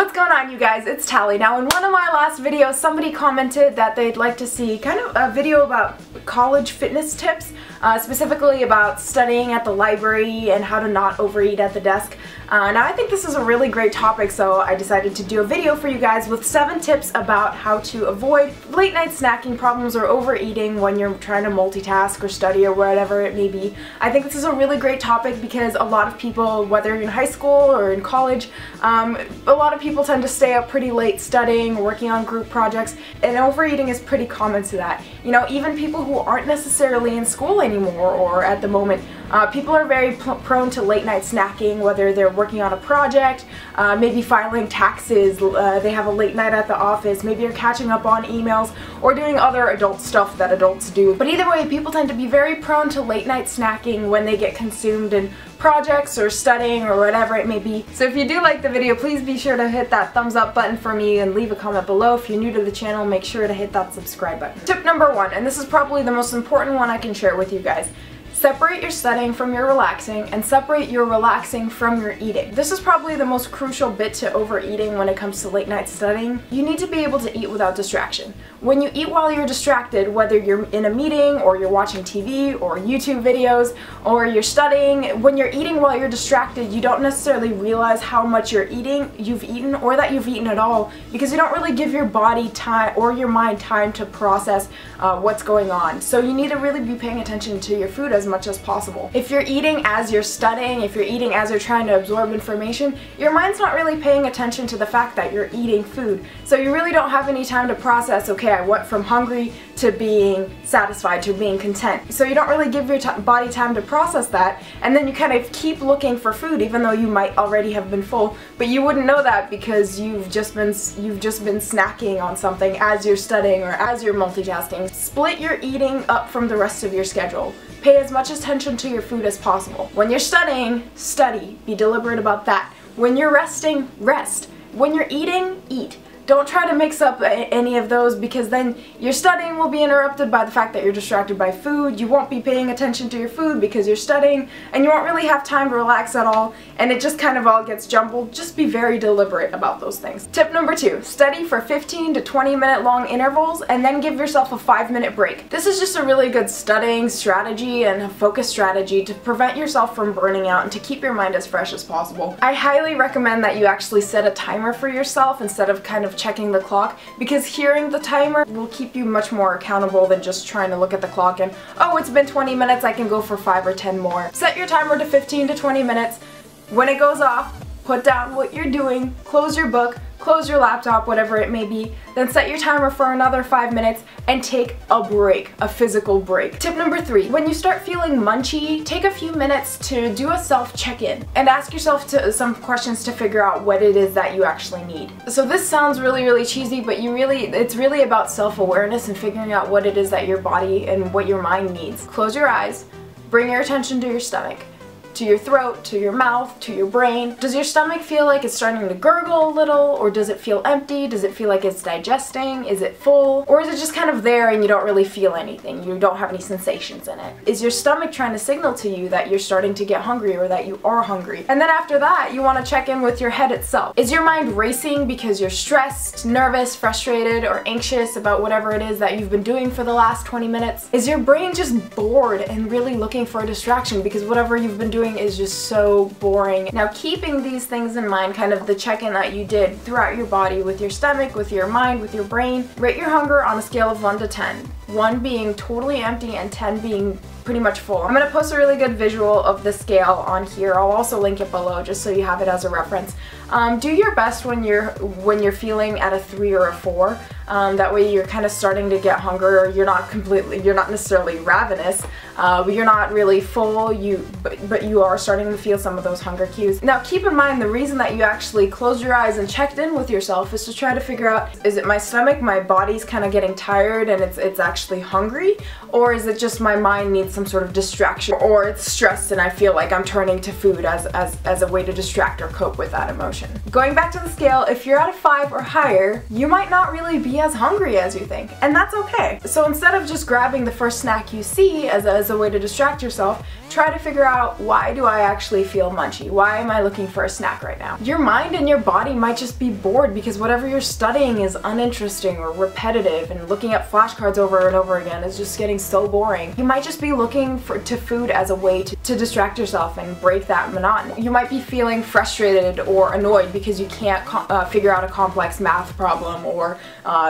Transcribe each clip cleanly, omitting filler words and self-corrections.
What's going on, you guys? It's Tally. Now, in one of my last videos, somebody commented that they'd like to see kind of a video about college fitness tips, specifically about studying at the library and how to not overeat at the desk. Now, I think this is a really great topic, so I decided to do a video for you guys with 7 tips about how to avoid late night snacking problems or overeating when you're trying to multitask or study or whatever it may be. I think this is a really great topic because a lot of people, whether you're in high school or in college, a lot of people tend to stay up pretty late studying, working on group projects, and overeating is pretty common to that. You know, even people who aren't necessarily in school anymore or at the moment, people are very prone to late night snacking, whether they're working on a project, maybe filing taxes, they have a late night at the office, maybe you're catching up on emails, or doing other adult stuff that adults do. But either way, people tend to be very prone to late night snacking when they get consumed in projects or studying or whatever it may be. So if you do like the video, please be sure to hit that thumbs up button for me and leave a comment below. If you're new to the channel, make sure to hit that subscribe button. Tip number 1, and this is probably the most important one I can share with you guys. Separate your studying from your relaxing, and separate your relaxing from your eating. This is probably the most crucial bit to overeating when it comes to late night studying. You need to be able to eat without distraction. When you eat while you're distracted, whether you're in a meeting or you're watching TV or YouTube videos or you're studying, when you're eating while you're distracted, you don't necessarily realize how much you've eaten, or that you've eaten at all, because you don't really give your body time or your mind time to process what's going on. So you need to really be paying attention to your food as much as possible. If you're eating as you're studying, if you're eating as you're trying to absorb information, your mind's not really paying attention to the fact that you're eating food. So you really don't have any time to process, okay, I went from hungry to being satisfied to being content. So you don't really give your body time to process that, and then you kind of keep looking for food even though you might already have been full, but you wouldn't know that because you've just been snacking on something as you're studying or as you're multitasking. Split your eating up from the rest of your schedule. Pay as much attention to your food as possible. When you're studying, study. Be deliberate about that. When you're resting, rest. When you're eating, eat. Don't try to mix up any of those, because then your studying will be interrupted by the fact that you're distracted by food. You won't be paying attention to your food because you're studying, and you won't really have time to relax at all, and it just kind of all gets jumbled. Just be very deliberate about those things. Tip number 2, study for 15 to 20 minute long intervals and then give yourself a 5-minute break. This is just a really good studying strategy and a focus strategy to prevent yourself from burning out and to keep your mind as fresh as possible. I highly recommend that you actually set a timer for yourself instead of kind of checking the clock, because hearing the timer will keep you much more accountable than just trying to look at the clock and, oh, it's been 20 minutes, I can go for 5 or 10 more. Set your timer to 15 to 20 minutes. When it goes off, put down what you're doing, close your book, close your laptop, whatever it may be, then set your timer for another 5 minutes and take a break, a physical break. Tip number 3, when you start feeling munchy, take a few minutes to do a self-check-in and ask yourself some questions to figure out what it is that you actually need. So this sounds really cheesy, but it's really about self-awareness and figuring out what it is that your body and what your mind needs. Close your eyes, bring your attention to your stomach, to your throat, to your mouth, to your brain. Does your stomach feel like it's starting to gurgle a little, or does it feel empty? Does it feel like it's digesting? Is it full? Or is it just kind of there and you don't really feel anything? You don't have any sensations in it? Is your stomach trying to signal to you that you're starting to get hungry or that you are hungry? And then after that, you want to check in with your head itself. Is your mind racing because you're stressed, nervous, frustrated, or anxious about whatever it is that you've been doing for the last 20 minutes? Is your brain just bored and really looking for a distraction because whatever you've been doing is just so boring? Now, keeping these things in mind, kind of the check-in that you did throughout your body with your stomach, with your mind, with your brain, rate your hunger on a scale of 1 to 10. 1 being totally empty and 10 being pretty much full. I'm going to post a really good visual of the scale on here. I'll also link it below just so you have it as a reference. Do your best when you're feeling at a 3 or a 4. That way you're kind of starting to get hunger, or you're not necessarily ravenous, but you're not really full, but you are starting to feel some of those hunger cues. Now keep in mind, the reason that you actually closed your eyes and checked in with yourself is to try to figure out, is it my stomach, my body's kind of getting tired and it's actually hungry, or is it just my mind needs some sort of distraction, or it's stressed and I feel like I'm turning to food as a way to distract or cope with that emotion. Going back to the scale, if you're at a 5 or higher, you might not really be as hungry as you think, and that's okay. So instead of just grabbing the first snack you see as a way to distract yourself, try to figure out, why do I actually feel munchy? Why am I looking for a snack right now? Your mind and your body might just be bored because whatever you're studying is uninteresting or repetitive, and looking at flashcards over and over again is just getting so boring. You might just be looking to food as a way to distract yourself and break that monotony. You might be feeling frustrated or annoyed because you can't figure out a complex math problem, or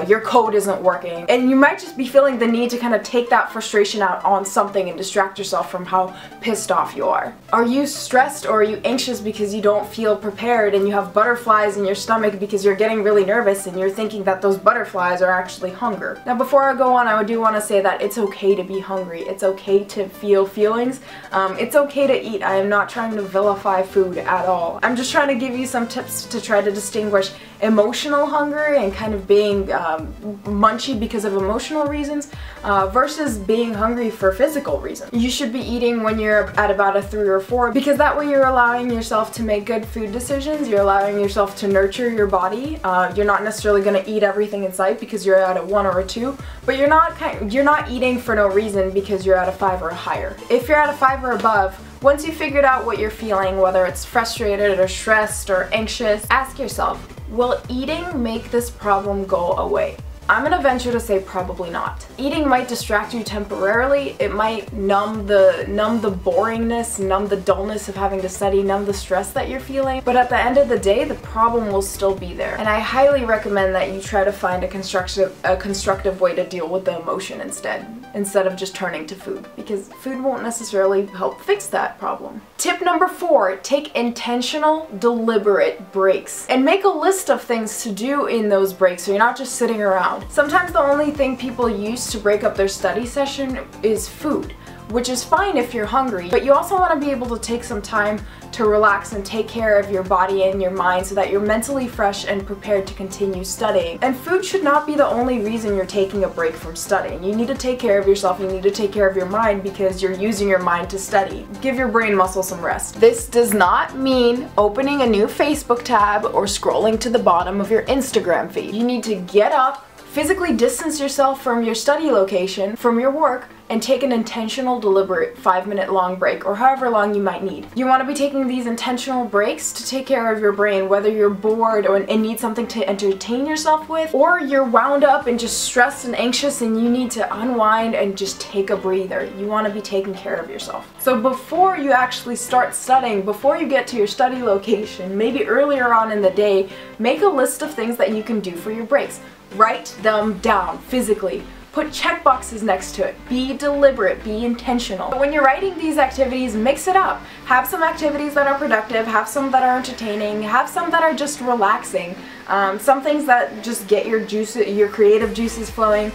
your code isn't working, and you might just be feeling the need to kind of take that frustration out on something and distract yourself from how pissed off you are. Are you stressed or are you anxious because you don't feel prepared and you have butterflies in your stomach because you're getting really nervous and you're thinking that those butterflies are actually hunger? Now, before I go on, I do want to say that it's okay to be hungry. It's okay to feel feelings. It's okay to eat. I am not trying to vilify food at all. I'm just trying to give you some tips to try to distinguish emotional hunger and kind of being munchy because of emotional reasons versus being hungry for physical reasons. You should be eating when you're at about a 3 or 4, because that way you're allowing yourself to make good food decisions, you're allowing yourself to nurture your body. You're not necessarily going to eat everything in sight because you're at a 1 or a 2, but you're not eating for no reason because you're at a 5 or higher. If you're at a 5 or above, once you figured out what you're feeling, whether it's frustrated or stressed or anxious, ask yourself, will eating make this problem go away? I'm gonna venture to say probably not. Eating might distract you temporarily. It might numb the boringness, numb the dullness of having to study, numb the stress that you're feeling. But at the end of the day, the problem will still be there. And I highly recommend that you try to find a constructive way to deal with the emotion instead of just turning to food, because food won't necessarily help fix that problem. Tip number 4, take intentional, deliberate breaks. And make a list of things to do in those breaks so you're not just sitting around. Sometimes the only thing people use to break up their study session is food, which is fine if you're hungry, but you also want to be able to take some time to relax and take care of your body and your mind so that you're mentally fresh and prepared to continue studying. And food should not be the only reason you're taking a break from studying. You need to take care of yourself, you need to take care of your mind because you're using your mind to study. Give your brain muscle some rest. This does not mean opening a new Facebook tab or scrolling to the bottom of your Instagram feed. You need to get up, physically distance yourself from your study location, from your work, and take an intentional, deliberate 5-minute long break, or however long you might need. You want to be taking these intentional breaks to take care of your brain, whether you're bored and need something to entertain yourself with, or you're wound up and just stressed and anxious and you need to unwind and just take a breather. You want to be taking care of yourself. So before you actually start studying, before you get to your study location, maybe earlier on in the day, make a list of things that you can do for your breaks. Write them down physically. Put check boxes next to it. Be deliberate, be intentional. When you're writing these activities, mix it up. Have some activities that are productive, have some that are entertaining, have some that are just relaxing. Some things that just get your creative juices flowing.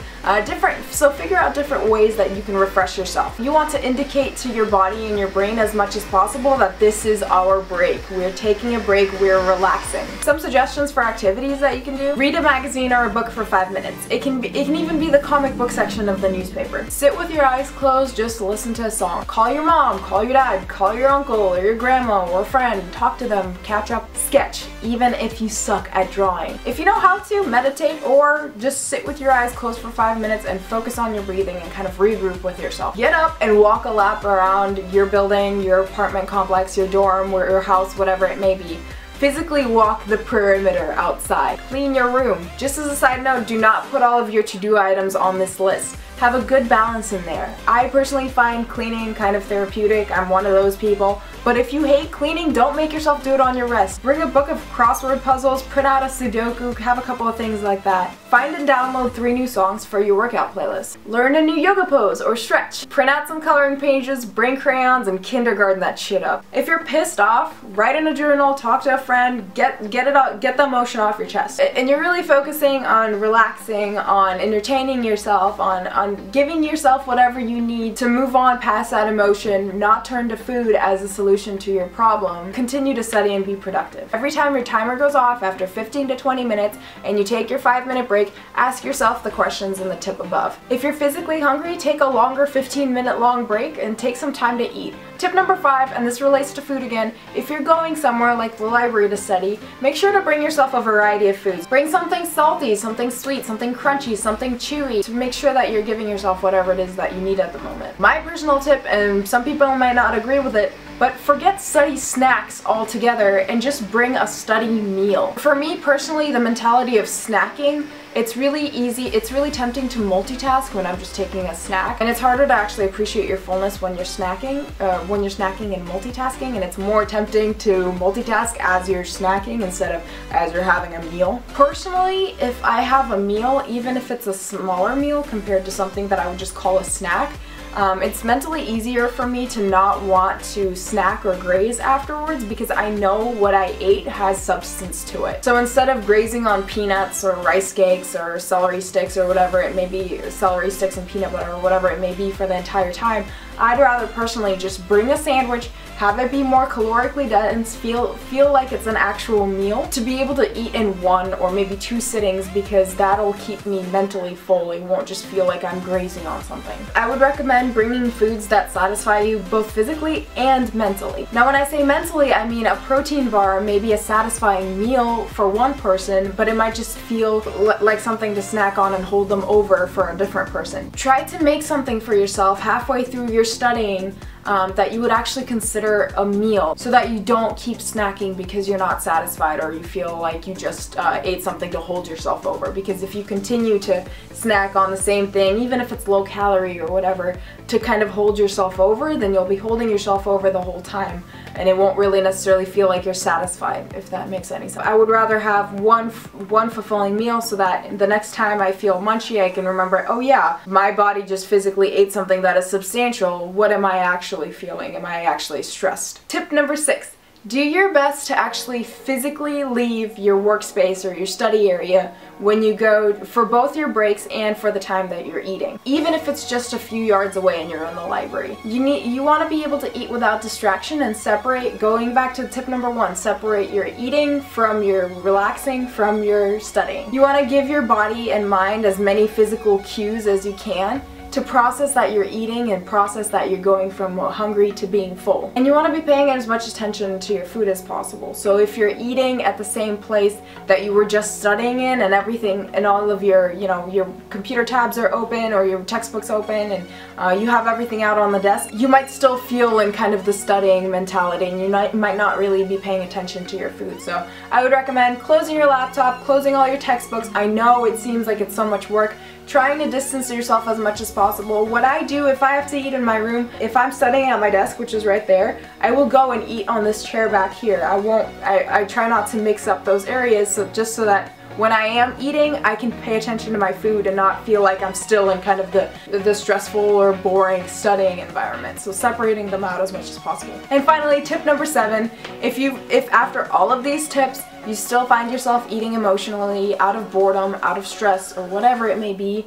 So figure out different ways that you can refresh yourself. You want to indicate to your body and your brain as much as possible that this is our break. We're taking a break, we're relaxing. Some suggestions for activities that you can do: read a magazine or a book for 5 minutes. It can even be the comic book section of the newspaper. Sit with your eyes closed, just listen to a song. Call your mom, call your dad, call your uncle or your grandma or a friend, talk to them, catch up, sketch, even if you suck at drawing. If you know how to, meditate or just sit with your eyes closed for 5 minutes and focus on your breathing and kind of regroup with yourself. Get up and walk a lap around your building, your apartment complex, your dorm, or your house, whatever it may be. Physically walk the perimeter outside. Clean your room. Just as a side note, do not put all of your to-do items on this list. Have a good balance in there. I personally find cleaning kind of therapeutic. I'm one of those people. But if you hate cleaning, don't make yourself do it on your rest. Bring a book of crossword puzzles, print out a Sudoku, have a couple of things like that. Find and download 3 new songs for your workout playlist. Learn a new yoga pose or stretch. Print out some coloring pages, bring crayons, and kindergarten that shit up. If you're pissed off, write in a journal, talk to a friend, get it out, get the emotion off your chest. And you're really focusing on relaxing, on entertaining yourself, on giving yourself whatever you need to move on past that emotion, not turn to food as a solution solution to your problem, continue to study and be productive. Every time your timer goes off after 15 to 20 minutes and you take your 5-minute break, ask yourself the questions in the tip above. If you're physically hungry, take a longer 15-minute long break and take some time to eat. Tip number 5, and this relates to food again, if you're going somewhere like the library to study, make sure to bring yourself a variety of foods. Bring something salty, something sweet, something crunchy, something chewy, to make sure that you're giving yourself whatever it is that you need at the moment. My personal tip, and some people might not agree with it, but forget study snacks altogether and just bring a study meal. For me personally, the mentality of snacking, it's really easy, it's really tempting to multitask when I'm just taking a snack, and it's harder to actually appreciate your fullness when you're snacking and multitasking, and it's more tempting to multitask as you're snacking instead of as you're having a meal. Personally, if I have a meal, even if it's a smaller meal compared to something that I would just call a snack, it's mentally easier for me to not want to snack or graze afterwards because I know what I ate has substance to it. So instead of grazing on peanuts or rice cakes or celery sticks or whatever it may be, celery sticks and peanut butter or whatever it may be for the entire time, I'd rather personally just bring a sandwich, have it be more calorically dense, feel like it's an actual meal, to be able to eat in 1 or maybe 2 sittings, because that'll keep me mentally full. It won't just feel like I'm grazing on something. I would recommend bringing foods that satisfy you both physically and mentally. Now when I say mentally, I mean a protein bar may be a satisfying meal for one person, but it might just feel like something to snack on and hold them over for a different person. Try to make something for yourself halfway through your studying that you would actually consider a meal, so that you don't keep snacking because you're not satisfied or you feel like you just ate something to hold yourself over. Because if you continue to snack on the same thing, even if it's low calorie or whatever, to kind of hold yourself over, then you'll be holding yourself over the whole time, and it won't really necessarily feel like you're satisfied, if that makes any sense. I would rather have one fulfilling meal so that the next time I feel munchy, I can remember, oh yeah, my body just physically ate something that is substantial. What am I actually feeling? Am I actually stressed? Tip number 6. Do your best to actually physically leave your workspace or your study area when you go for both your breaks and for the time that you're eating. Even if it's just a few yards away and you're in the library. You want to be able to eat without distraction and separate, going back to tip number 1, separate your eating from your relaxing from your studying. You want to give your body and mind as many physical cues as you can to process that you're eating and process that you're going from hungry to being full. And you want to be paying as much attention to your food as possible. So if you're eating at the same place that you were just studying in, and everything and all of your, your computer tabs are open or your textbook's open, and you have everything out on the desk, you might still feel in kind of the studying mentality, and you might not really be paying attention to your food. So I would recommend closing your laptop, closing all your textbooks. I know it seems like it's so much work, trying to distance yourself as much as possible. What I do if I have to eat in my room, if I'm studying at my desk, which is right there, I will go and eat on this chair back here. I try not to mix up those areas, just so that when I am eating, I can pay attention to my food and not feel like I'm still in kind of the stressful or boring studying environment. So separating them out as much as possible. And finally, tip number 7, if after all of these tips, you still find yourself eating emotionally, out of boredom, out of stress, or whatever it may be,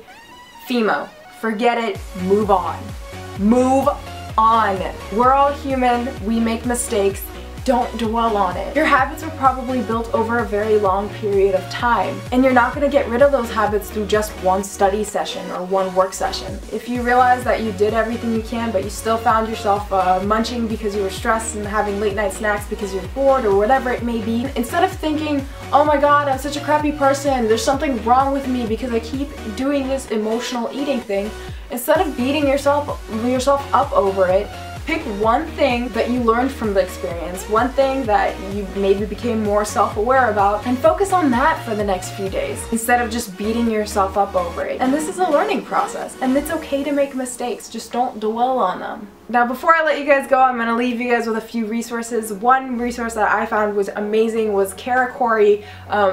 FEMO. Forget it, move on. Move on. We're all human, we make mistakes. Don't dwell on it. Your habits are probably built over a very long period of time, and you're not going to get rid of those habits through just one study session or one work session. If you realize that you did everything you can, but you still found yourself munching because you were stressed and having late night snacks because you're bored or whatever it may be, instead of thinking, oh my god, I'm such a crappy person, there's something wrong with me because I keep doing this emotional eating thing, instead of beating yourself up over it, pick one thing that you learned from the experience, one thing that you maybe became more self-aware about, and focus on that for the next few days, instead of just beating yourself up over it. And this is a learning process, and it's okay to make mistakes, just don't dwell on them. Now before I let you guys go, I'm going to leave you guys with a few resources. One resource that I found was amazing was Kara Corey,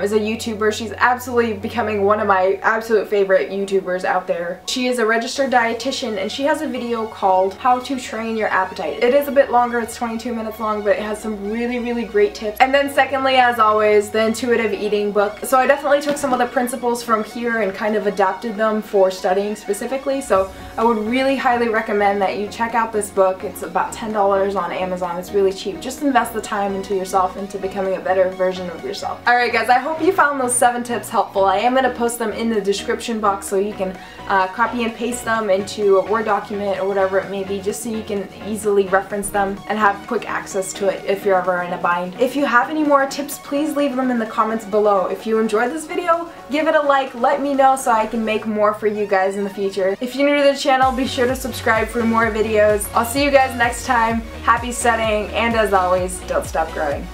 is a YouTuber. She's absolutely becoming one of my absolute favorite YouTubers out there. She is a registered dietitian, and she has a video called How to Train Your Appetite. It is a bit longer, it's 22 minutes long, but it has some really great tips. And then secondly, as always, the Intuitive Eating book. So I definitely took some of the principles from here and kind of adapted them for studying specifically. So I would really highly recommend that you check out this this book. It's about $10 on Amazon. It's really cheap. Just invest the time into yourself, into becoming a better version of yourself. Alright guys, I hope you found those 7 tips helpful. I am going to post them in the description box so you can copy and paste them into a Word document or whatever it may be, just so you can easily reference them and have quick access to it if you're ever in a bind. If you have any more tips, please leave them in the comments below. If you enjoyed this video, give it a like, let me know so I can make more for you guys in the future. If you're new to the channel, be sure to subscribe for more videos. I'll see you guys next time. Happy studying, and as always, don't stop growing.